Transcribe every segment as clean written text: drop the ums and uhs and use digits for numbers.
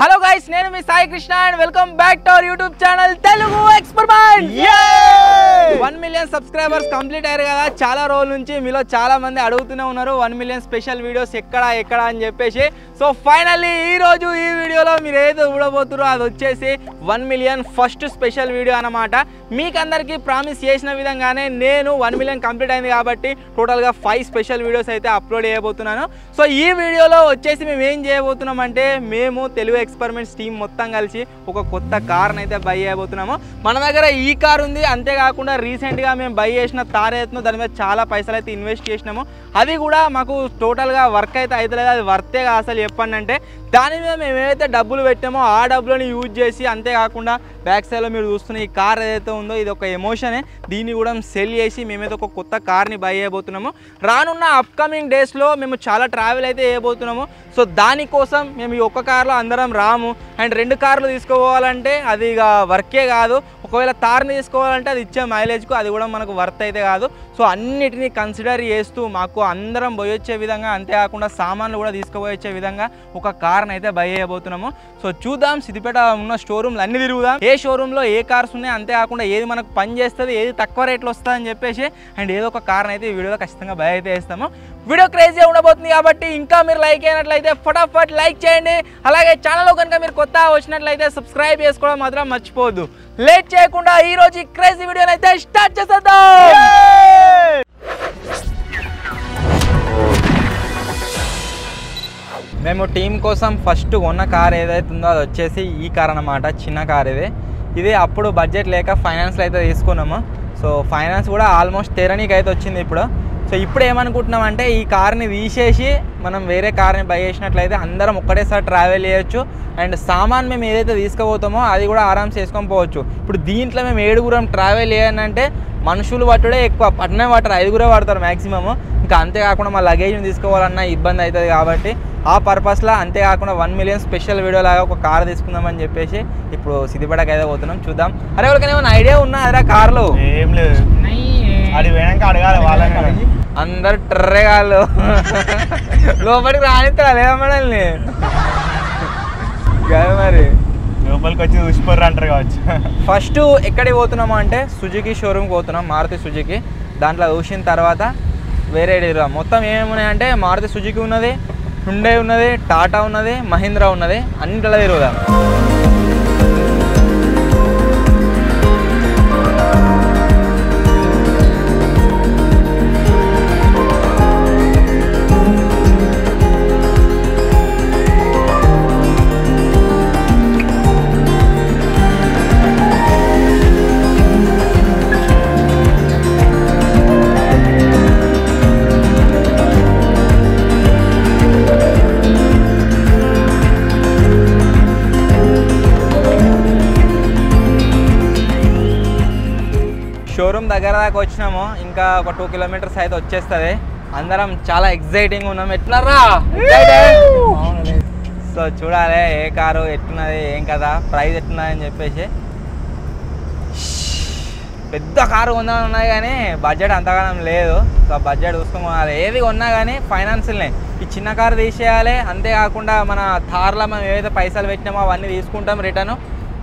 Hello guys, నేను మీ Sai Krishna and welcome back to our YouTube channel Telugu experiment. 1 million subscribers complete అయ్యారు కదా. చాలా రోజుల నుంచి మీలో చాలా మంది అడుగుతూనే ఉన్నారు 1 మిలియన్ స్పెషల్ వీడియోస్ ఎక్కడ అని చెప్పేసి. సో ఫైనల్లీ ఈ రోజు ఈ వీడియోలో మీరు ఏదో చూడబోతున్నారు అది వచ్చేసి 1 మిలియన్ ఫస్ట్ స్పెషల్ వీడియో అన్నమాట. మీకు అందరికీ ప్రామిస్ చేసిన విధంగానే నేను 1 మిలియన్ కంప్లీట్ అయింది కాబట్టి టోటల్గా 5 స్పెషల్ వీడియోస్ అయితే అప్లోడ్ చేయబోతున్నాను. సో ఈ వీడియోలో వచ్చేసి మేము ఏం చేయబోతున్నాం అంటే, మేము తెలుగు ఎక్స్పెరిమెంట్స్ టీం మొత్తం కలిసి ఒక కొత్త కార్ని అయితే బై చేయబోతున్నాము. మన దగ్గర ఈ కార్ ఉంది, అంతేకాకుండా రీసెంట్గా మేము బై చేసిన తార్ అవుతుందో దాని మీద చాలా పైసలు అయితే ఇన్వెస్ట్ చేసినాము. అది కూడా మాకు టోటల్గా వర్క్ అయితే అవుతలేదు, అది వర్తే అసలు చెప్పండి అంటే. దాని మీద మేము ఏదైతే డబ్బులు పెట్టామో ఆ డబ్బులను యూజ్ చేసి, అంతేకాకుండా బ్యాక్ సైడ్లో మీరు చూస్తున్న ఈ కార్ ఏదైతే ఉందో ఇది ఒక ఎమోషనే, దీన్ని కూడా సెల్ చేసి మేమైతే ఒక కొత్త కార్ని బై చేయబోతున్నాము. రానున్న అప్కమింగ్ డేస్లో మేము చాలా ట్రావెల్ అయితే చేయబోతున్నాము. సో దానికోసం మేము ఈ ఒక్క కార్లో అందరం రాము. అండ్ 2 కార్లు తీసుకోవాలంటే అది ఇక వర్కే కాదు. ఒకవేళ తార్ని తీసుకోవాలంటే అది ఇచ్చే మైలేజ్కు అది కూడా మనకు వర్త్ అయితే కాదు. సో అన్నిటినీ కన్సిడర్ చేస్తూ మాకు అందరం పోయొచ్చే విధంగా, అంతేకాకుండా సామాన్లు కూడా తీసుకుపోయొచ్చే విధంగా ఒక కార్ని అయితే బై చేయబోతున్నాము. సో చూద్దాం, సిద్దిపేట ఉన్న షోరూమ్లు అన్ని తిరుగుదాం, ఏ షోరూంలో ఏ కార్స్ ఉన్నాయి, అంతేకాకుండా ఏది మనకు పని చేస్తుంది, ఏది తక్కువ రేట్లో వస్తుంది అని చెప్పేసి. అండ్ ఏదో ఒక కార్ని అయితే ఈ వీడియోలో ఖచ్చితంగా బై అయితే వేస్తాము. వీడియో క్రేజీగా ఉండబోతుంది కాబట్టి ఇంకా మీరు లైక్ అయినట్లయితే ఫటాఫట్ లైక్ చేయండి. అలాగే ఛానల్లో కనుక మీరు కొత్త వచ్చినట్లయితే సబ్స్క్రైబ్ చేసుకోవడం మాత్రం మర్చిపోవద్దు. లేట్ చేయకుండా ఈ రోజు ఈ క్రేజీ వీడియోని అయితే స్టార్ట్ చేసేద్దాం. మేము టీం కోసం ఫస్ట్ కొన్న కార్ ఏదైతే ఉందో అది వచ్చేసి ఈ కార్ అన్నమాట. చిన్న కార్ ఇది అప్పుడు బడ్జెట్ లేక ఫైనాన్స్లో అయితే తీసుకున్నాము. సో ఫైనాన్స్ కూడా ఆల్మోస్ట్ తెరనీకి అయితే వచ్చింది ఇప్పుడు. సో ఇప్పుడు ఏమనుకుంటున్నామంటే, ఈ కార్ని తీసేసి మనం వేరే కార్ని బై చేసినట్లయితే అందరం ఒక్కటేసారి ట్రావెల్ చేయొచ్చు. అండ్ సామాన్ మేము ఏదైతే తీసుకుపోతామో అది కూడా ఆరామ్స్ చేసుకొని పోవచ్చు. ఇప్పుడు దీంట్లో మేము 7 ట్రావెల్ చేయాలంటే మనుషులు పట్టుడే ఎక్కువ, పట్టణమే పట్టరు, 5 పడతారు మ్యాక్సిమము. ఇంకా అంతేకాకుండా మా లగేజ్ని తీసుకోవాలన్నా ఇబ్బంది అవుతుంది కాబట్టి ఆ పర్పస్లో, అంతేకాకుండా 1 మిలియన్ స్పెషల్ వీడియో లాగా ఒక కార్ తీసుకుందామని చెప్పేసి ఇప్పుడు సిద్దిపేటకి అయితే పోతున్నాం. చూద్దాం. అరే ఎవరికైనా ఏమైనా ఐడియా ఉన్నా అదే కార్లు? ఏం లేదు, అది పోయాక అడగాలి వాళ్ళని. అందరు ట్రెర్రేగాళ్ళు లోపలికి రానిస్తారా లేదా మనల్ని? మరి లోపలికి వచ్చి చూసిపోర్రు అంటారు కావచ్చు. ఫస్ట్ ఎక్కడికి పోతున్నాము అంటే సుజుకి షోరూమ్కి పోతున్నాం, మారుతి సుజుకి. దాంట్లో చూసిన తర్వాత వేరే మొత్తం ఏమేమి ఉన్నాయంటే, మారుతి సుజుకి ఉన్నది, హుండై ఉన్నది, టాటా ఉన్నది, మహీంద్రా ఉన్నది, అన్నింటిలో తిరుగుదాం. షోరూమ్ దగ్గర దాకా వచ్చినాము, ఇంకా ఒక 2 కిలోమీటర్స్ అయితే వచ్చేస్తుంది. అందరం చాలా ఎక్సైటింగ్ ఉన్నాం. ఎట్లరా? సో చూడాలి ఏ కారు ఎట్లున్నది, ఏం కదా, ప్రైస్ ఎట్లున్నది అని చెప్పేసి. పెద్ద కారు కొందామని ఉన్నాయి కానీ బడ్జెట్ అంతగానం లేదు. సో బడ్జెట్ చూసుకోవాలి. ఏది కొన్నా కానీ ఫైనాన్షియల్నే. ఈ చిన్న కారు తీసేయాలి, అంతేకాకుండా మన థార్లో మనం ఏవైతే పైసలు పెట్టినామో అవన్నీ తీసుకుంటాం రిటర్న్.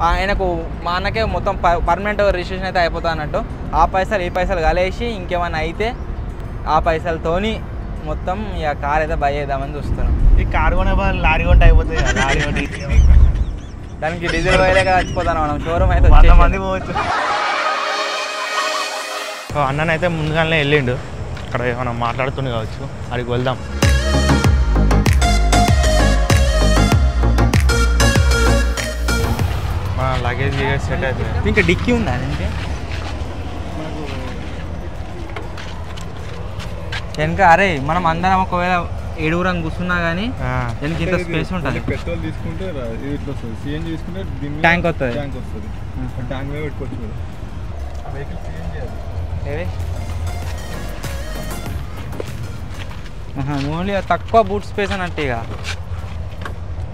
ఆయనకు మా అన్నకే మొత్తం పర్మనెంట్ రిజిస్ట్రేషన్ అయితే అయిపోతా అన్నట్టు. ఆ పైసలు ఈ పైసలు కలిసి ఇంకేమైనా అయితే ఆ పైసలతోని మొత్తం ఇక కార్ అయితే బై చేద్దామని చూస్తున్నాం. ఈ కారు కొనే లారీ కొంటే అయిపోతుంది. లారీ కొంటే దానికి డీజిల్ పోయలేక చచ్చిపోతాను మనం. షోరూమ్ అయితే 100 మంది పోవచ్చు. అన్ననైతే ముందుగానే వెళ్ళిండు, అక్కడ ఏమైనా మాట్లాడుతుంది కావచ్చు, అడిగి వెళ్దాం. లగేజ్ సెట్ అవుతుంది. ఇంకా డిక్కీ ఉందా అంటే వెనక? అరే మనం అందరం ఒకవేళ 7 కూర్చున్నా కానీ వెనక ఇంత స్పేస్ ఉంటుంది. పెట్రోల్ తీసుకుంటే ఇట్లా వస్తుంది, సిఎన్జి తీసుకుంటే ట్యాంక్ వస్తుంది. ట్యాంక్ మీద పెట్టుకోవచ్చు. వెహికల్ సిఎన్జి ఏది ఓన్లీ తక్కువ బూట్ స్పేస్ అన్నట్టు. ఇక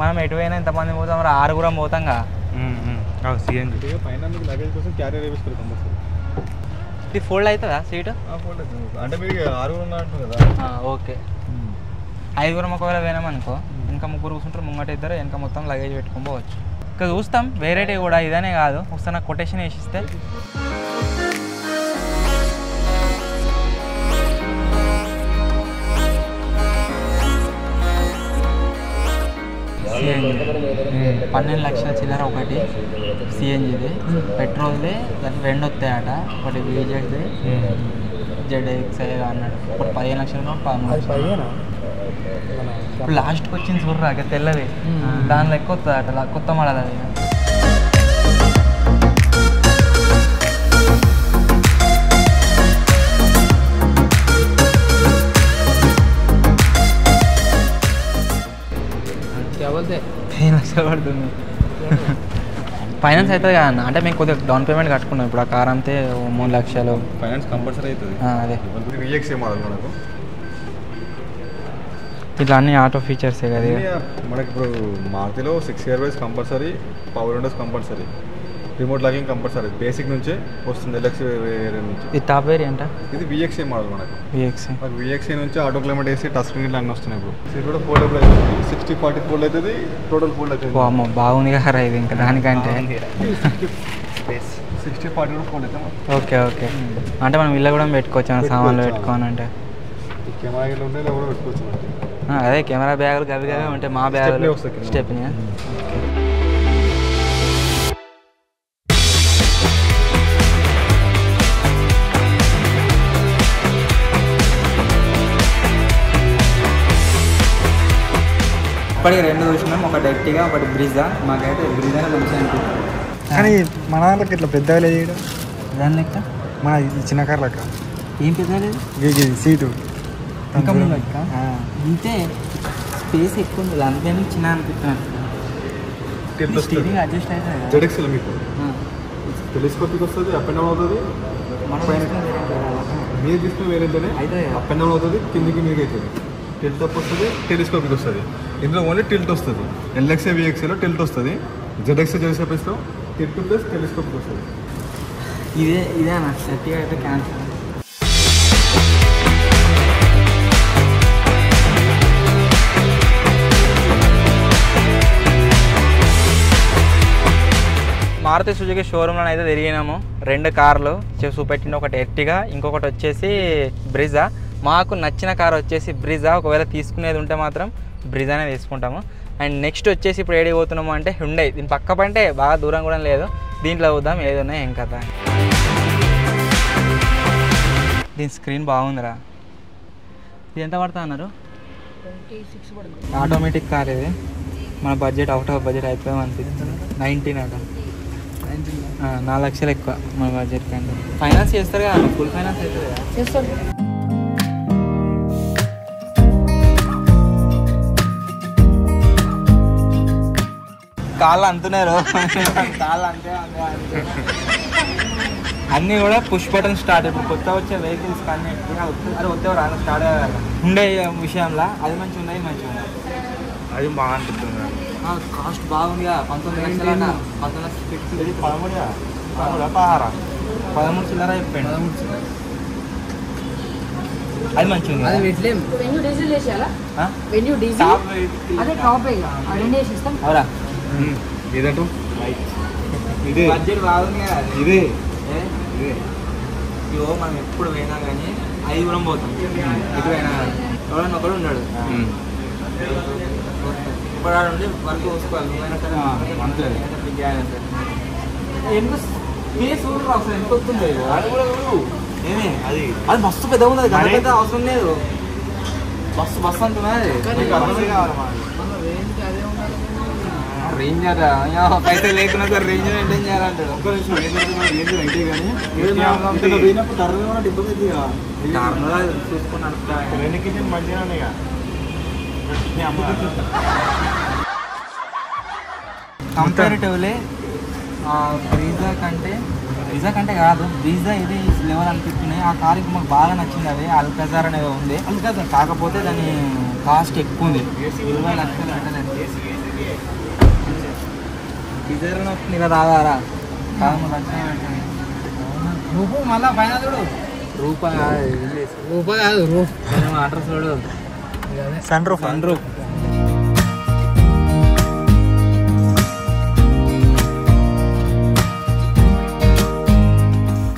మనం ఎటువైనా ఎంతమంది పోతాం? 6 పోతాంగా. సిఎన్జి పైన లగేజ్ కోసం క్యారియర్ వేసుకోవాలి కంపల్సరీ. ఇది ఫోల్డ్ అవుతుందా సీట్? ఫోల్డ్ అవుతుంది. అంటే మీరు 6 ఉన్నా అంటారు కదా. ఓకే. 5 ఒకవేళ పోయినామనుకో ఇంకా ముగ్గురు కూర్చుంటారు, ముంగట ఇద్దరు, వెనక మొత్తం లగేజ్ పెట్టుకొని పోవచ్చు. ఇంకా చూస్తాం వెరైటీ కూడా, ఇదనే కాదు. ఒకసారి నాకు కొటేషన్ వేసిస్తే సిఎన్జి 12 లక్షల చిల్లర ఒకటి సిఎన్జిది. పెట్రోల్ది దానికి 2 వస్తాయట, ఒకటి బీజెడ్ది ZXi అన్నాడు. ఇప్పుడు 15 లక్షలు 13 లక్షలు. ఇప్పుడు లాస్ట్కి వచ్చింది చూడరా తెల్లది, దానిలో ఎక్కువ వస్తుంది అట, కొత్త మోడల్ అది. बोलते 15 లక్షలు పడుతుంది. ఫైనాన్స్ అవుతుంది కదా అన్న, అంటే మేము కొద్దిగా డౌన్ పేమెంట్ కట్టుకున్నాం. ఇప్పుడు ఆ కార్ అంతే 3 లక్షలు ఫైనాన్స్ కంపల్సరీ అవుతుంది. అదే VXi మోడల్ మనకు ఇట్లా అన్ని ఆటో ఫీచర్సే కదా. మనకి ఇప్పుడు మారుతిలో 6 year wise compulsory, power windows compulsory, remote logging compulsory, basic నుంచే వస్తుంది. LX వేరియంట్ నుంచి ఇది టాప్ వేరియంట్. ఇది VXi మోడల్ మనకు. VXi నుంచి ఆటో క్లైమేట్ వేసి టచ్ స్క్రీన్ అన్నీ వస్తున్నాయి. ఇప్పుడు ఇది కూడా ఫోల్డబుల్ అవుతుంది, 60-40 ఫోల్డ్ అవుతుంది, టోటల్ ఫోల్డ్ అవుతుంది. అమ్మ బాగుంది కదా ఇది, ఇంకా దానికంటే 60-40 కూడా ఫోల్డ్ అవుతాం. ఓకే ఓకే, అంటే మనం ఇల్లు కూడా పెట్టుకోవచ్చు సామాన్లు పెట్టుకోవాలంటే. కెమెరా ఇల్లు ఉంటే కూడా పెట్టుకోవచ్చు. అదే కెమెరా బ్యాగులు గవి గవి ఉంటాయి, మా బ్యాగులు స్టెప్ని. ఇప్పటికి 2 చూసినాం, ఒకటి ఎర్టిగా, ఒకటి బ్రిజా. మాకైతే బ్రిజానే మంచిగా అనిపిస్తుంది. కానీ మన దాంట్లోకి ఇట్లా పెద్దగా లేదు దాని లెక్క, మన చిన్న కార్ లెక్క. ఏం పెద్దగా లేదు, సీటు ఇంకా ముందు లెక్క ఇంతే, స్పేస్ ఎక్కువ ఉంది, అందుకని చిన్న అనిపిస్తుంది. స్టీరింగ్ అడ్జస్ట్ అయితే ZXi మీకు టెలిస్కోపిక్ వస్తుంది, అప్ అండ్ డౌన్ అవుతుంది. మీరు తీసుకుని వేరేంటనే అయితే అప్ అండ్ డౌన్ అవుతుంది, కిందికి మీకు అవుతుంది. టిల్ట్ అప్ వస్తుంది, టెలిస్కోపిక్ వస్తుంది. ఇందులో ఓన్లీ టిల్ట్ వస్తుంది. LXi VXiలో టిల్ట్ వస్తుంది. ZXi టెలిస్కోపిక్స్లో టిల్ట్ ప్లస్ టెలిస్కోపిక్ వస్తుంది. ఇదే నా సెట్గా అయితే క్యాన్సల్. మారుతి సుజుకి షోరూంలో అయితే తిరిగినాము. 2 కార్లు చూపెట్టిన, ఒకటి ఎర్టిగా, ఇంకొకటి వచ్చేసి బ్రిజా. మాకు నచ్చిన కార్ వచ్చేసి బ్రిజా. ఒకవేళ తీసుకునేది ఉంటే మాత్రం బ్రిజానే తీసుకుంటాము. అండ్ నెక్స్ట్ వచ్చేసి ఇప్పుడు ఏడికి పోతున్నాము అంటే హ్యుండై. దీని పక్క పంటే బాగా దూరం కూడా లేదు, దీంట్లో అవుదాం ఏదన్నా ఏం కదా. దీని స్క్రీన్ బాగుందిరా. ఇది ఎంత పడుతుంది అన్నారు? 26 ఆటోమేటిక్ కార్ ఇది. మన బడ్జెట్ అవుట్ ఆఫ్ బడ్జెట్ అయిపోయాం అనిపిస్తుంది. 19 అట, 4 లక్షలు ఎక్కువ మన బడ్జెట్ కంటే. ఫైనాన్స్ చేస్తారు కదా, ఫుల్ ఫైనాన్స్ అవుతుంది కదా. చేస్తారు. కాళ్ళు అంటున్నారు, కాళ్ళు అంతే అన్నీ కూడా పుష్ బటన్ స్టార్ట్. ఇప్పుడు కొత్త వచ్చే వెహికల్స్ కానీ అది వచ్చేవారు అలా స్టార్ట్ అయ్యారు. ఉండే విషయంలో అది మంచిగా ఉన్నాయి, మంచిగా ఉన్నాయి. అది బాగా అనిపిస్తుంది. కాస్ట్ బాగుంది కదా, 19 లక్షలు అన్న. 13 చిల్లర చెప్పాడు. అది మంచిగా ఉంది. అవురా ఇదేంటో ఇదే బడ్జెట్ బాగుంది కదా. ఇదే ఇవో మనం ఎప్పుడు పోయినా కానీ 5 దూరం పోతాం. ఎప్పుడు పోయినా ఎవడన్నా ఒకడు ఉన్నాడు, ఇప్పుడు నుండి వర్క్ చూసుకోవాలి. ఎంత స్పేస్ అసలు ఎంత వస్తుంది, ఏమి అది మస్తు పెద్దగా ఉంది. గంట పెద్ద అవసరం లేదు, బస్సు అంటున్నది. రేంజర్ పైసలు లేకున్నా సార్ రేంజ్ మెయింటైన్ చేయాలంటాడు. చూసుకొని నడుపుతా. కంపారిటివ్లీ బ్రీజా కంటే కాదు, బ్రీజా ఇది లెవెల్ అనిపిస్తున్నాయి. ఆ కార్కి మాకు బాగా నచ్చింది. అది అల్కాజార్ అనేది ఉంది. అల్కాజార్ కాకపోతే దాని కాస్ట్ ఎక్కువ ఉంది, 20 లక్షలు అంటే. డిజైర్ వస్తుంది కదా, ఆధారా రూపు మళ్ళా పైన చూడు. రూప కాదు, రూప్ అడ్రస్ చూడు. సన్ రూఫ్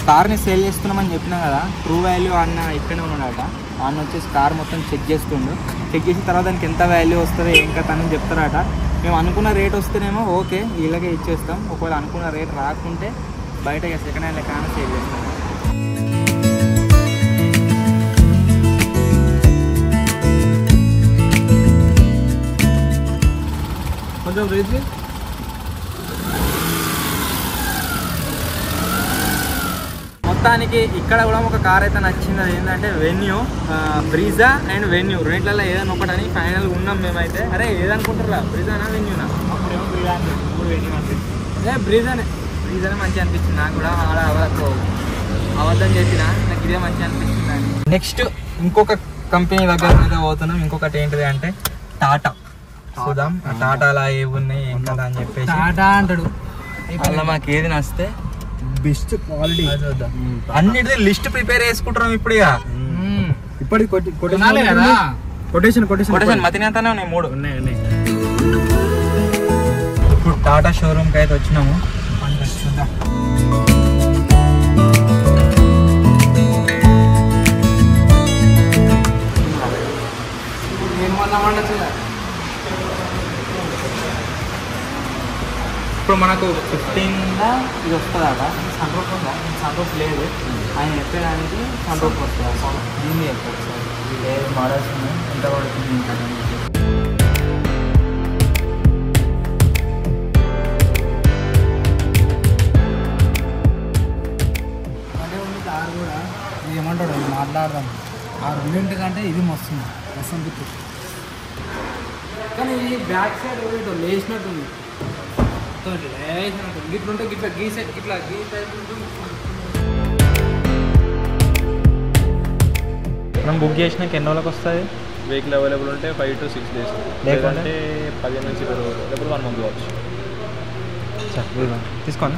కార్ని సేల్ చేస్తున్నామని చెప్పినా కదా, ట్రూ వాల్యూ అన్న ఇక్కడే ఉన్నాడట. అన్న వచ్చేసి కార్ మొత్తం చెక్ చేస్తుండు. చెక్ చేసిన తర్వాత దానికి ఎంత వాల్యూ వస్తుంది ఏం కథ అని చెప్తారట. మేము అనుకున్న రేట్ వస్తేనేమో ఓకే వీళ్ళకే ఇచ్చేస్తాం, ఒకవేళ అనుకున్న రేట్ రాకుంటే బయట సెకండ్ హ్యాండ్ కానీ సేల్ చేస్తాం. కొంచెం రేట్ మొత్తానికి ఇక్కడ కూడా ఒక కార్ అయితే నచ్చింది. అది ఏంటంటే వెన్యూ, బ్రీజా అండ్ వెన్యూ రెంట్లలో ఏదైనా ఒకటని ఫైనల్ ఉన్నాం మేమైతే. అరే ఏదనుకుంటారా, బ్రీజానా వెన్యూనా? బ్రీజానే మంచిగా అనిపించింది నాకు కూడా. వాళ్ళకు అబద్ధం చెప్పిన నాకు ఇదే మంచిగా అనిపించింది అని. నెక్స్ట్ ఇంకొక కంపెనీ దగ్గర అయితే పోతున్నాం. ఇంకొకటి ఏంటిది అంటే టాటా. చూద్దాం ఆ టాటాలో ఏమున్నాయి ఏం కదా అని చెప్పేసి. టాటా అంటాడు అలా మాకు ఏది నచ్చితే బెస్ట్ క్వాలిటీ అన్నిటిది లిస్ట్ ప్రిపేర్ చేసుకుంటున్నాం ఇప్పుడు. ఇప్పటికి కొటేషన్ మతినంతానే ఉన్నాయి, 3 ఉన్నాయి. ఇప్పుడు టాటా షోరూమ్కి అయితే వచ్చినాము. చూద్దాం ఇప్పుడు మనకు 15 ఇది వస్తుందట. సన్ రూఫ్ ఉందా? సన్ రూఫ్ లేదు. ఆయన చెప్పడానికి సన్ రూఫ్ వస్తుంది. దీన్ని చెప్పారు సార్. లేదు మోడల్స్ ఉన్నాయి, ఎంత పడుతుంది ఇంకా అదే ఉంది కార్ కూడా. ఇది ఏమంటాడు మాట్లాడదాం. ఆ రెండింటికంటే ఇది మస్తుంది వస్తుంది. కానీ ఈ బ్యాక్ సైడ్ ఇట్లా లేచినట్టుంది. గిట్లుంటే గిట్లా గీసే గిట్లా గీసే. మనం బుక్ చేసినాక ఎన్ని రోజులకు వస్తుంది? వెహికల్ అవైలబుల్ ఉంటే 5 to 6 days, లేదంటే 15 నుంచి 20 రోజులు, లేకపోతే 1 month కావచ్చు. తీసుకోండి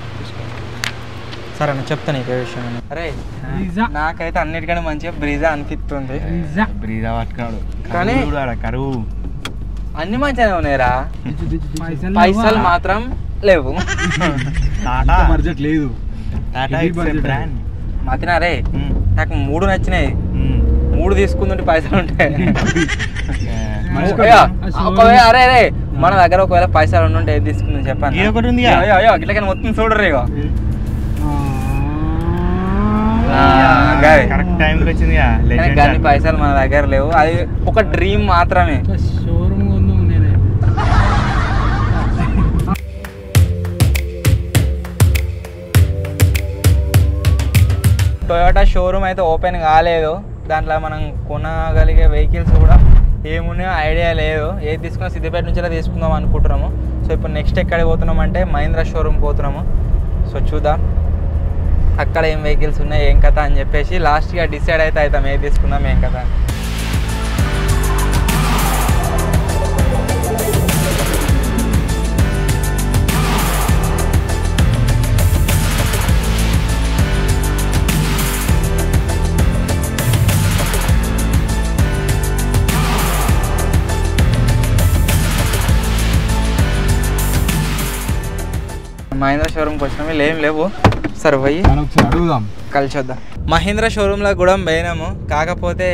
సరే అన్న చెప్తాను ఇక విషయం. అరే నాకైతే అన్నిటికంటే మంచిగా బ్రీజా అనిపిస్తుంది. బ్రీజా పట్టుకున్నాడు కానీ కరువు అన్ని మంచిగానే ఉన్నాయిరా, పైసలు మాత్రం లేవు. టాటా బడ్జెట్ లేదు. టాటా బ్రాండ్ మతినారే నాకు 3 నచ్చినాయి. 3 తీసుకుంటుంటే పైసలు ఉంటాయి. ఒకవేళ అరే అరే మన దగ్గర ఒకవేళ పైసలు ఉండుంటే ఏది తీసుకుందని చెప్పాను. ఇట్లా మొత్తం చూడరు ఇక కరెక్ట్ టైంకి వచ్చింది. కానీ పైసలు మన దగ్గర లేవు. అది ఒక డ్రీమ్ మాత్రమే. టొయోటా షోరూమ్ అయితే ఓపెన్ కాలేదు. దాంట్లో మనం కొనగలిగే వెహికల్స్ కూడా ఏమున్నాయో ఐడియా లేదు. ఏది తీసుకున్నా సిద్దిపేట నుంచి తీసుకుందాం అనుకుంటున్నాము. సో ఇప్పుడు నెక్స్ట్ ఎక్కడికి పోతున్నాం అంటే మహీంద్రా షోరూమ్కి పోతున్నాము. సో చూద్దాం అక్కడ ఏం వెహికల్స్ ఉన్నాయి ఏం కథ అని చెప్పేసి లాస్ట్గా డిసైడ్ అయితే అవుతాం ఏది తీసుకుందాం ఏం కథ. మహీంద్రా షోరూమ్కి వచ్చినాము. వీళ్ళు ఏం లేవు. సరే పోయి అడుగుదాం, కలిసి వద్దాం. మహీంద్రా షోరూంలో కూడా పోయినాము. కాకపోతే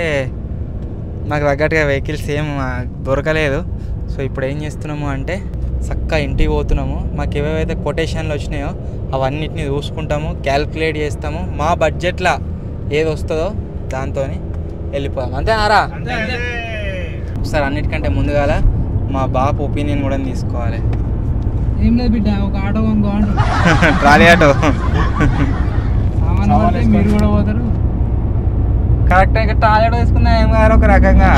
మాకు తగ్గట్టుగా వెహికల్స్ ఏం దొరకలేదు. సో ఇప్పుడు ఏం చేస్తున్నాము అంటే చక్కగా ఇంటికి పోతున్నాము. మాకు ఏవేవైతే కొటేషన్లు వచ్చినాయో అవన్నిటిని చూసుకుంటాము, క్యాల్కులేట్ చేస్తాము. మా బడ్జెట్లో ఏది వస్తుందో దాంతో వెళ్ళిపోదాం. అంతేనారా? ఒకసారి అన్నిటికంటే ముందుగాల మా బాపు ఒపీనియన్ కూడా తీసుకోవాలి. ఏం లేదు బిడ్డ, ఒక ఆటో కొనుక్కోండి. ట్రాలీ ఆటో మీరు కూడా పోతారు. కరెక్ట్. ఇంకా ట్రాలీ ఆటో తీసుకున్నా ఏం గారు ఒక రకంగా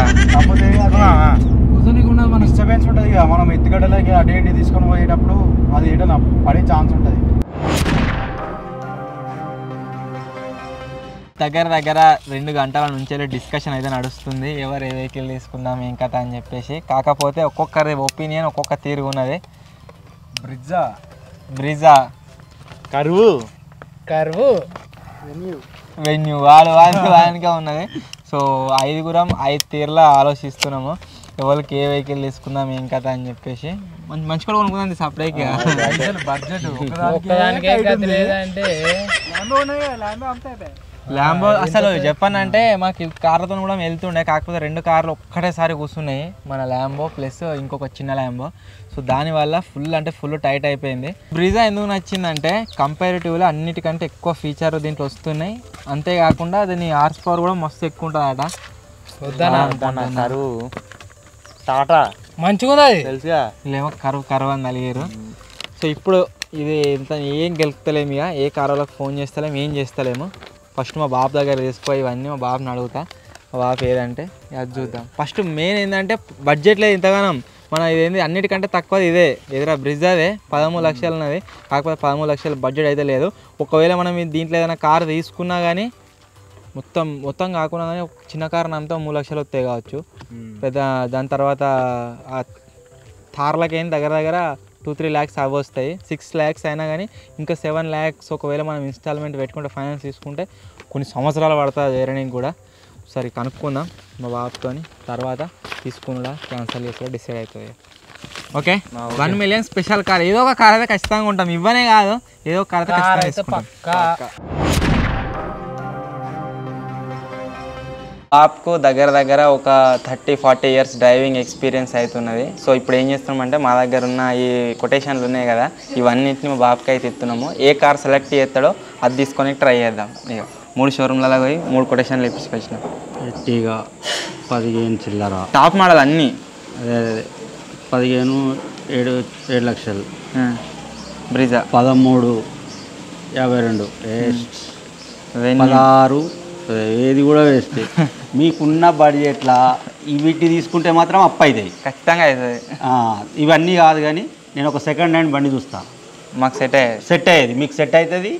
కూర్చొనికుండా మన డిస్టర్బెన్స్ ఉంటుంది. ఇక మనం ఎత్తుగడ్డలకి అటు ఇటు తీసుకొని పోయేటప్పుడు అది ఏదైనా పడే ఛాన్స్ ఉంటుంది. దగ్గర 2 గంటల నుంచి డిస్కషన్ అయితే నడుస్తుంది. ఎవరు ఏ వెహికల్ తీసుకుందాం ఏం కథ అని చెప్పేసి. కాకపోతే ఒక్కొక్కరి ఒపీనియన్ ఒక్కొక్క తీరుగా ఉన్నది. బ్రిజా కరువు వెన్యూ వానికే ఉన్నది. సో 5 తీరులా ఆలోచిస్తున్నాము. ఎవరికి ఏ వెహికల్ తీసుకుందాం ఏం కదా అని చెప్పేసి మంచి కూడా కొనుక్కుందాం సపరేట్ ల్యాంబో అసలు చెప్పానంటే మాకు కార్లతో కూడా వెళ్తుండే, కాకపోతే 2 కార్లు ఒక్కటేసారి కూర్చున్నాయి, మన ల్యాంబో ప్లస్ ఇంకొక చిన్న ల్యాంబో. సో దానివల్ల ఫుల్ టైట్ అయిపోయింది. బ్రీజా ఎందుకు నచ్చిందంటే కంపారిటివ్లో అన్నిటికంటే ఎక్కువ ఫీచర్ దీంట్లో వస్తున్నాయి, అంతేకాకుండా దీని హార్స్ పవర్ కూడా మస్తు ఎక్కువ ఉంటుందట. టాటా మంచిగా తెలుసుగా వీళ్ళేమో కరువు అని అలిగారు. సో ఇప్పుడు ఇది ఇంత ఏం గెలుపుతలేము, ఇక ఏ కారులకు ఫోన్ చేస్తలేము, ఏం చేస్తలేము. ఫస్ట్ మా బాబు దగ్గర తీసుకో, ఇవన్నీ మా బాబుని అడుగుతా. మా బాబు ఏదంటే అది చూద్దాం. ఫస్ట్ మెయిన్ ఏంటంటే బడ్జెట్ లేదు ఇంతగానం, మన ఇదేంది అన్నిటికంటే తక్కువ ఇదే ఎదురా బ్రిడ్జ్, అదే 13 లక్షలు ఉన్నది, కాకపోతే 13 లక్షల బడ్జెట్ అయితే లేదు. ఒకవేళ మనం దీంట్లో ఏదైనా కారు తీసుకున్నా కానీ మొత్తం కాకుండా కానీ చిన్న కారు అంతా 3 లక్షలు వస్తాయి కావచ్చు. పెద్ద దాని తర్వాత ఆ థార్లకి ఏం దగ్గర 2-3 ల్యాక్స్ అవి వస్తాయి. 6 ల్యాక్స్ అయినా కానీ ఇంకా 7 ల్యాక్స్ ఒకవేళ మనం ఇన్స్టాల్మెంట్ పెట్టుకుంటే ఫైనాన్స్ తీసుకుంటే కొన్ని సంవత్సరాలు పడుతుంది వేరడానికి కూడా. సరే కనుక్కుందాం మా బాబుతో, తర్వాత తీసుకున్నా క్యాన్సిల్ చేసి డిసైడ్ అవుతుంది. ఓకే 1 మిలియన్ స్పెషల్ కార్, ఏదో ఒక కార్ అయితే ఖచ్చితంగా ఉంటాం, ఇవ్వనే కాదు ఏదో ఒక కార్ అయితే ఖచ్చితంగా తీసుకుంటాం. బాబుకు దగ్గర ఒక 30-40 ఇయర్స్ డ్రైవింగ్ ఎక్స్పీరియన్స్ అవుతున్నది. సో ఇప్పుడు ఏం చేస్తున్నామంటే మా దగ్గర ఉన్న ఈ కొటేషన్లు ఉన్నాయి కదా, ఇవన్నింటిని మా బాబుకి అయితే ఇస్తున్నాము. ఏ కార్ సెలెక్ట్ చేస్తాడో అది తీసుకొని ట్రై చేద్దాం. ఇక 3 షోరూమ్లలో పోయి 3 కొటేషన్లు ఇప్పించుకొచ్చినాం. ఎట్టిగా 15 చిల్లర టాప్ మోడల్ అన్నీ, అదే 15 7 లక్షలు, బ్రిజా 13-52 16 ఏది కూడా వేస్ట్. మీకున్న బడ్జెట్లా వీటి తీసుకుంటే మాత్రం అప్ అవుతాయి, ఖచ్చితంగా అవుతుంది. ఇవన్నీ కాదు కానీ నేను ఒక సెకండ్ హ్యాండ్ బండి చూస్తాను, మాకు సెట్ అయ్యేది మీకు సెట్ అవుతుంది,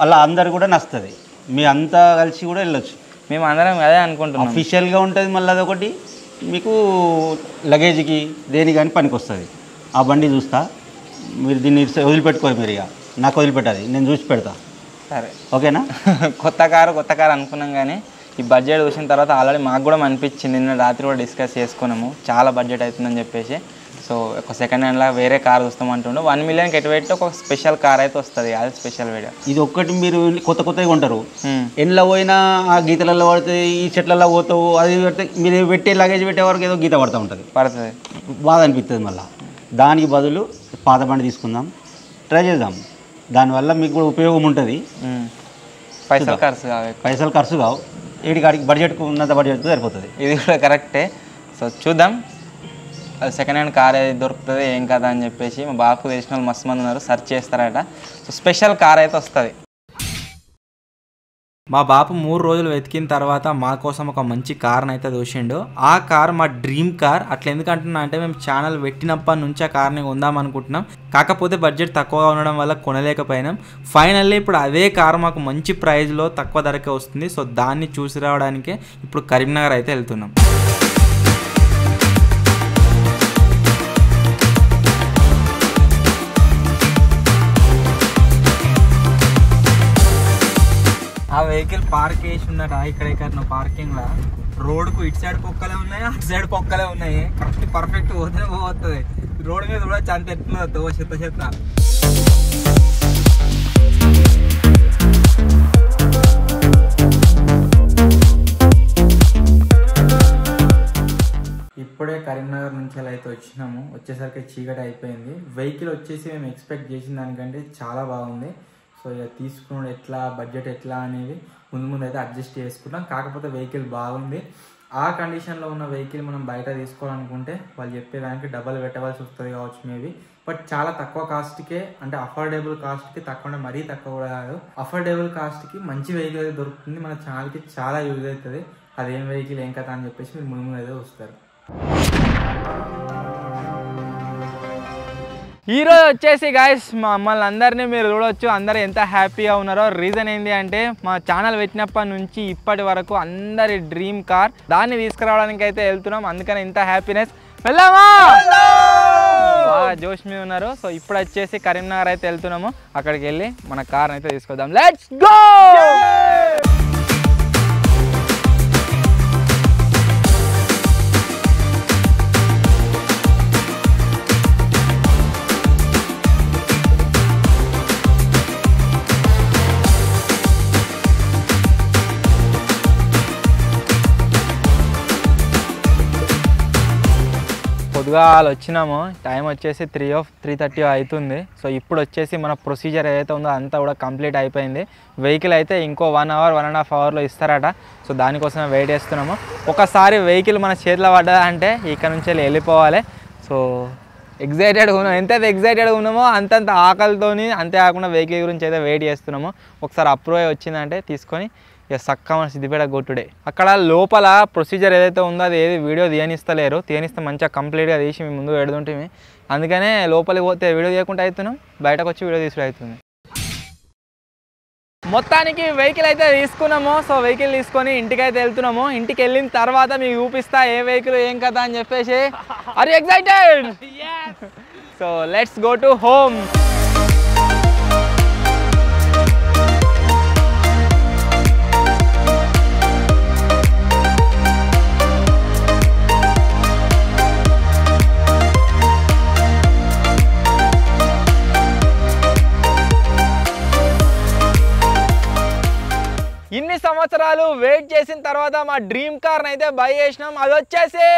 అలా అందరు కూడా నచ్చుతుంది, మీ అంతా కలిసి కూడా వెళ్ళొచ్చు. మేము అందరం అదే అనుకుంటున్నాం. అఫీషియల్గా ఉంటుంది, మళ్ళీ అదొకటి మీకు లగేజ్కి దేని కానీ పనికి వస్తుంది. ఆ బండి చూస్తా, మీరు దీన్ని వదిలిపెట్టుకోరు, మీరు ఇక నాకు వదిలిపెట్టాలి, నేను చూసి పెడతా. సరే ఓకేనా? కొత్త కారు అనుకున్నాం కానీ ఈ బడ్జెట్ చూసిన తర్వాత ఆల్రెడీ మాకు కూడా అనిపించింది, నిన్న రాత్రి కూడా డిస్కస్ చేసుకున్నాము, చాలా బడ్జెట్ అవుతుందని చెప్పేసి. సో ఒక సెకండ్ హ్యాండ్లా వేరే కార్ చూస్తామంటుండే 1 మిలియన్కి ఎటువైతే ఒక స్పెషల్ కార్ అయితే వస్తుంది, అది స్పెషల్ వీడియో. ఇది ఒక్కటి మీరు కొత్తగా కొంటారు, ఎండ్లో పోయినా ఆ గీతలలో పడితే ఈ చెట్లలో పోతావు, అది పెడితే మీరు పెట్టే లగేజ్ పెట్టే వరకు ఏదో గీత పడుతుంది, బాధ అనిపిస్తుంది. మళ్ళీ దానికి బదులు పాత బండి తీసుకుందాం, ట్రై చేద్దాం, దానివల్ల మీకు కూడా ఉపయోగం ఉంటుంది. పైసలు ఖర్చు కావు, ఏడికాడికి బడ్జెట్కు ఉన్నంత బడ్జెట్కు సరిపోతుంది. ఇది కూడా కరెక్టే. సో చూద్దాం సెకండ్ హ్యాండ్ కార్ ఏది దొరుకుతుంది ఏం కదా అని చెప్పేసి మా బాబుకు తెలిసిన వాళ్ళు మస్తు మంది ఉన్నారు, సెర్చ్ చేస్తారట. సో స్పెషల్ కార్ అయితే వస్తుంది. మా బాపు 3 రోజులు వెతికిన తర్వాత మా కోసం ఒక మంచి కార్ని అయితే చూసిండు. ఆ కార్ మా డ్రీమ్ కార్. అట్లా ఎందుకంటున్నా అంటే మేము ఛానల్ పెట్టినప్పటి నుంచి ఆ కార్ని కొందాం అనుకుంటున్నాం, కాకపోతే బడ్జెట్ తక్కువగా ఉండడం వల్ల కొనలేకపోయినాం. ఫైనల్లీ ఇప్పుడు అదే కార్ మాకు మంచి ప్రైజ్లో తక్కువ ధరకే వస్తుంది. సో దాన్ని చూసి రావడానికే ఇప్పుడు కరీంనగర్ అయితే వెళ్తున్నాం. ఆ వెహికల్ పార్క్ చేసి ఉన్నట ఇక్కడ పార్కింగ్లో. రోడ్కు ఇటు సైడ్ పొక్కలే ఉన్నాయి, అటు సైడ్ పొక్కలే ఉన్నాయి. కరెక్ట్ పర్ఫెక్ట్ పోతుంది. రోడ్ మీద కూడా చాలా ఎట్లుందో చెత్త. ఇప్పుడే కరీంనగర్ నుంచి అయితే వచ్చినాము. వచ్చేసరికి చీకటి అయిపోయింది. వెహికల్ వచ్చేసి మేము ఎక్స్పెక్ట్ చేసిన దానికంటే చాలా బాగుంది. సో ఇక తీసుకున్నాడు ఎట్లా బడ్జెట్ ఎట్లా అనేది ముందు అయితే అడ్జస్ట్ చేసుకుంటాం. కాకపోతే వెహికల్ బాగుంది. ఆ కండిషన్లో ఉన్న వెహికల్ మనం బయట తీసుకోవాలనుకుంటే వాళ్ళు చెప్పేదానికి డబల్ పెట్టవలసి వస్తుంది కావచ్చు మేబీ. బట్ చాలా తక్కువ కాస్ట్కే, అంటే అఫోర్డబుల్ కాస్ట్కి, తక్కువ మరీ తక్కువ కూడా కాదు, అఫోర్డబుల్ కాస్ట్కి మంచి వెహికల్ అయితే దొరుకుతుంది. మన ఛానల్కి చాలా యూజ్ అవుతుంది. అదేం వెహికల్ ఏం కథ అని చెప్పేసి మీరు ముందు అయితే వస్తారు. ఈరోజు వచ్చేసి గాయస్ మమ్మల్ని అందరినీ మీరు చూడవచ్చు, అందరూ ఎంత హ్యాపీగా ఉన్నారో. రీజన్ ఏంటి అంటే మా ఛానల్ పెట్టినప్పటి నుంచి ఇప్పటి వరకు అందరి డ్రీమ్ కార్, దాన్ని తీసుకురావడానికి అయితే వెళ్తున్నాం. అందుకని ఇంత హ్యాపీనెస్. వెళ్దామా? బాగా జోష్ మీద ఉన్నారు. సో ఇప్పుడు వచ్చేసి కరీంనగర్ అయితే వెళ్తున్నాము. అక్కడికి వెళ్ళి మన కార్ అయితే తీసుకొద్దాం. Let's go. పొద్దుగాలు వచ్చినాము, టైం వచ్చేసి 3:30 అవుతుంది. సో ఇప్పుడు వచ్చేసి మన ప్రొసీజర్ ఏదైతే ఉందో అంతా కూడా కంప్లీట్ అయిపోయింది. వెహికల్ అయితే ఇంకో 1 అవర్ 1.5 అవర్లో ఇస్తారట. సో దానికోసమే వెయిట్ చేస్తున్నాము. ఒకసారి వెహికల్ మన చేతిలో పడ్డదంటే ఇక్కడ నుంచి వెళ్ళిపోవాలి. సో ఎగ్జైటెడ్గా ఉన్నాం, ఎంతైతే ఎగ్జైటెడ్గా ఉన్నామో అంతంత ఆకలితోని, అంతేకాకుండా వెహికల్ గురించి అయితే వెయిట్ చేస్తున్నాము. ఒకసారి అప్రూవ్ అయ్యి వచ్చిందంటే తీసుకొని ఇక సక్క మన సిద్దిపేట గొట్టుడే. అక్కడ లోపల ప్రొసీజర్ ఏదైతే ఉందో అది ఏది వీడియో తీయనిస్తలేరు, తీయనిస్తే మంచిగా కంప్లీట్గా తీసి మేము ముందు పెడుతుంటే, అందుకనే లోపలికి పోతే వీడియో తీయకుండా అవుతున్నాం, బయటకు వచ్చి వీడియో తీసుడు అవుతుంది. మొత్తానికి వెహికల్ అయితే తీసుకున్నాము. సో వెహికల్ తీసుకొని ఇంటికి అయితే వెళ్తున్నాము. ఇంటికి వెళ్ళిన తర్వాత మీకు చూపిస్తా ఏ వెహికల్ ఏం కదా అని చెప్పేసి. Are you excited? So let's go to home. ఇన్ని సంవత్సరాలు వెయిట్ చేసిన తర్వాత మా డ్రీమ్ కార్ అయితే బై చేసినాం. అది వచ్చేసి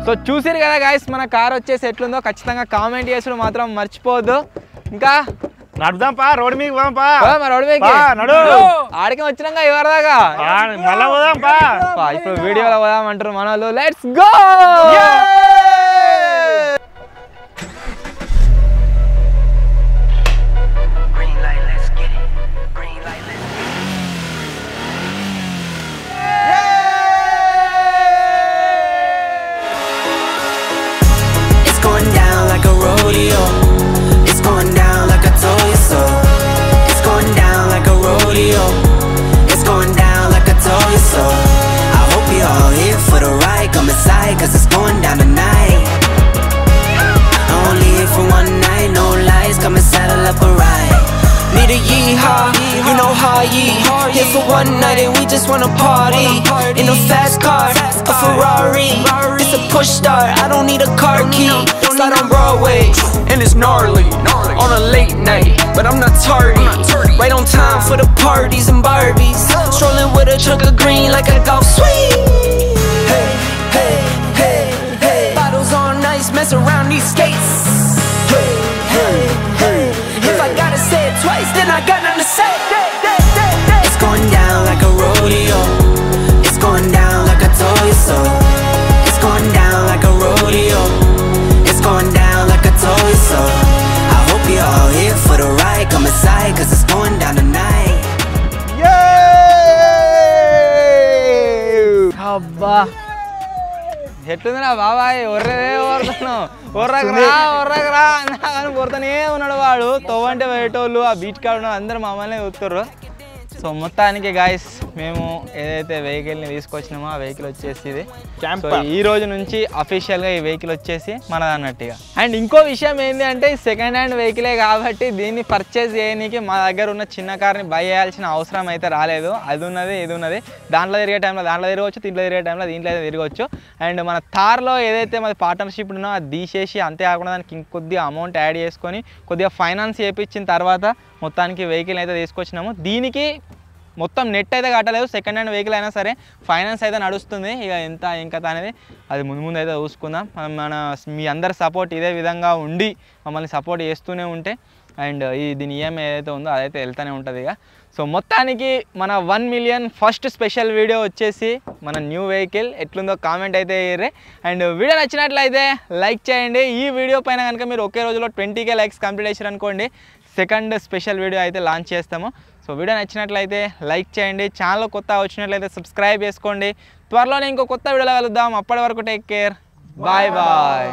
సో చూసిరు కదా గాయస్, మన కార్ వచ్చేసి ఎట్లుందో ఖచ్చితంగా కామెంట్ చేసుడు మాత్రం మర్చిపోవద్దు. ఇంకా నడుదాం పా, రోడ్ మీద పోదాం పా. రోడ్ మీద ఆడికి వచ్చినాక ఎవరిదాకా మళ్ళా పోదాం పా. ఇప్పుడు వీడియోలో పోదాం అంటారు మన వాళ్ళు. Let's go. It's going down like I told you so. It's going down like a rodeo. It's going down like I told you so. I hope you're all here for the ride. Come inside, cause it's going down tonight. I'm only here for one night, no lies. Come and saddle up a ride. Need a yeehaw, you know how ye. Here for one night and we just wanna party. In a fast car, a Ferrari. It's a push start, I don't need a car key. Slide on Broadway, and it's gnarly. On a late night, but I'm not tardy. Right on time for the parties and Barbies. Strolling with a chunk of green like a golf swing. Hey, hey, hey, hey. Bottles on ice, mess around these skates. Hey, hey, hey. If I gotta say it twice, then I got nothing to say. It's going down like a rodeo. It's going down like I told you so. It's going down like a rodeo. It's going down like I told you so. I hope you're all here for the ride. Come inside, cause it's going down tonight. అబ్బా ఎట్లుందిరా బాబాయ్, ఒర్రదే ఓరుతున్నావు, ఒర్రకరా అన్నా కానీ కొరతనే ఉన్నాడు వాడు. తవ్వంటే వేటోళ్ళు ఆ beach కాడ ఉన్న అందరూ మమ్మల్ని చూస్తారు. సో మొత్తానికి గాయస్ మేము ఏదైతే వెహికల్ని తీసుకొచ్చినామో ఆ వెహికల్ వచ్చేసి ఇది. సో ఈ రోజు నుంచి అఫీషియల్గా ఈ వెహికల్ వచ్చేసి మనది అన్నట్టుగా. అండ్ ఇంకో విషయం ఏంటి అంటే సెకండ్ హ్యాండ్ వెహికలే కాబట్టి దీన్ని పర్చేజ్ చేయడానికి మా దగ్గర ఉన్న చిన్న కార్ని బై చేయాల్సిన అవసరం అయితే రాలేదు. అది ఉన్నది ఇది ఉన్నది, దాంట్లో తిరిగే టైంలో దాంట్లో తిరగవచ్చు, దీంట్లో తిరిగే టైంలో దీంట్లో అయితే తిరగవచ్చు. అండ్ మన థార్లో ఏదైతే మాది పార్ట్నర్షిప్ ఉన్నో అది తీసేసి అంతేకాకుండా దానికి ఇంకొద్దిగా అమౌంట్ యాడ్ చేసుకొని కొద్దిగా ఫైనాన్స్ చేయించిన తర్వాత మొత్తానికి వెహికల్ అయితే తీసుకొచ్చినాము. దీనికి మొత్తం నెట్ అయితే కట్టలేదు, సెకండ్ హ్యాండ్ వెహికల్ అయినా సరే ఫైనాన్స్ అయితే నడుస్తుంది. ఇక ఎంత ఇంకా అనేది అది ముందు అయితే చూసుకుందాం. మీ అందరి సపోర్ట్ ఇదే విధంగా ఉండి మమ్మల్ని సపోర్ట్ చేస్తూనే ఉంటే అండ్ దీని ఈఎంఐ ఏదైతే ఉందో అదైతే వెళ్తూనే ఉంటుంది ఇక. సో మొత్తానికి మన 1 మిలియన్ ఫస్ట్ స్పెషల్ వీడియో వచ్చేసి మన న్యూ వెహికల్ ఎట్లుందో కామెంట్ అయితే వేయరే. అండ్ వీడియో నచ్చినట్లయితే లైక్ చేయండి. ఈ వీడియో పైన కనుక మీరు ఒకే రోజులో 20K లైక్స్ కంప్లీట్ చేశారు అనుకోండి, సెకండ్ స్పెషల్ వీడియో అయితే లాంచ్ చేస్తాము. సో వీడియో నచ్చినట్లయితే లైక్ చేయండి. ఛానల్ కొత్త వచ్చినట్లయితే సబ్స్క్రైబ్ చేసుకోండి. త్వరలోనే ఇంకో కొత్త వీడియోలో కలుద్దాం. అప్పటి వరకు టేక్ కేర్. Bye bye.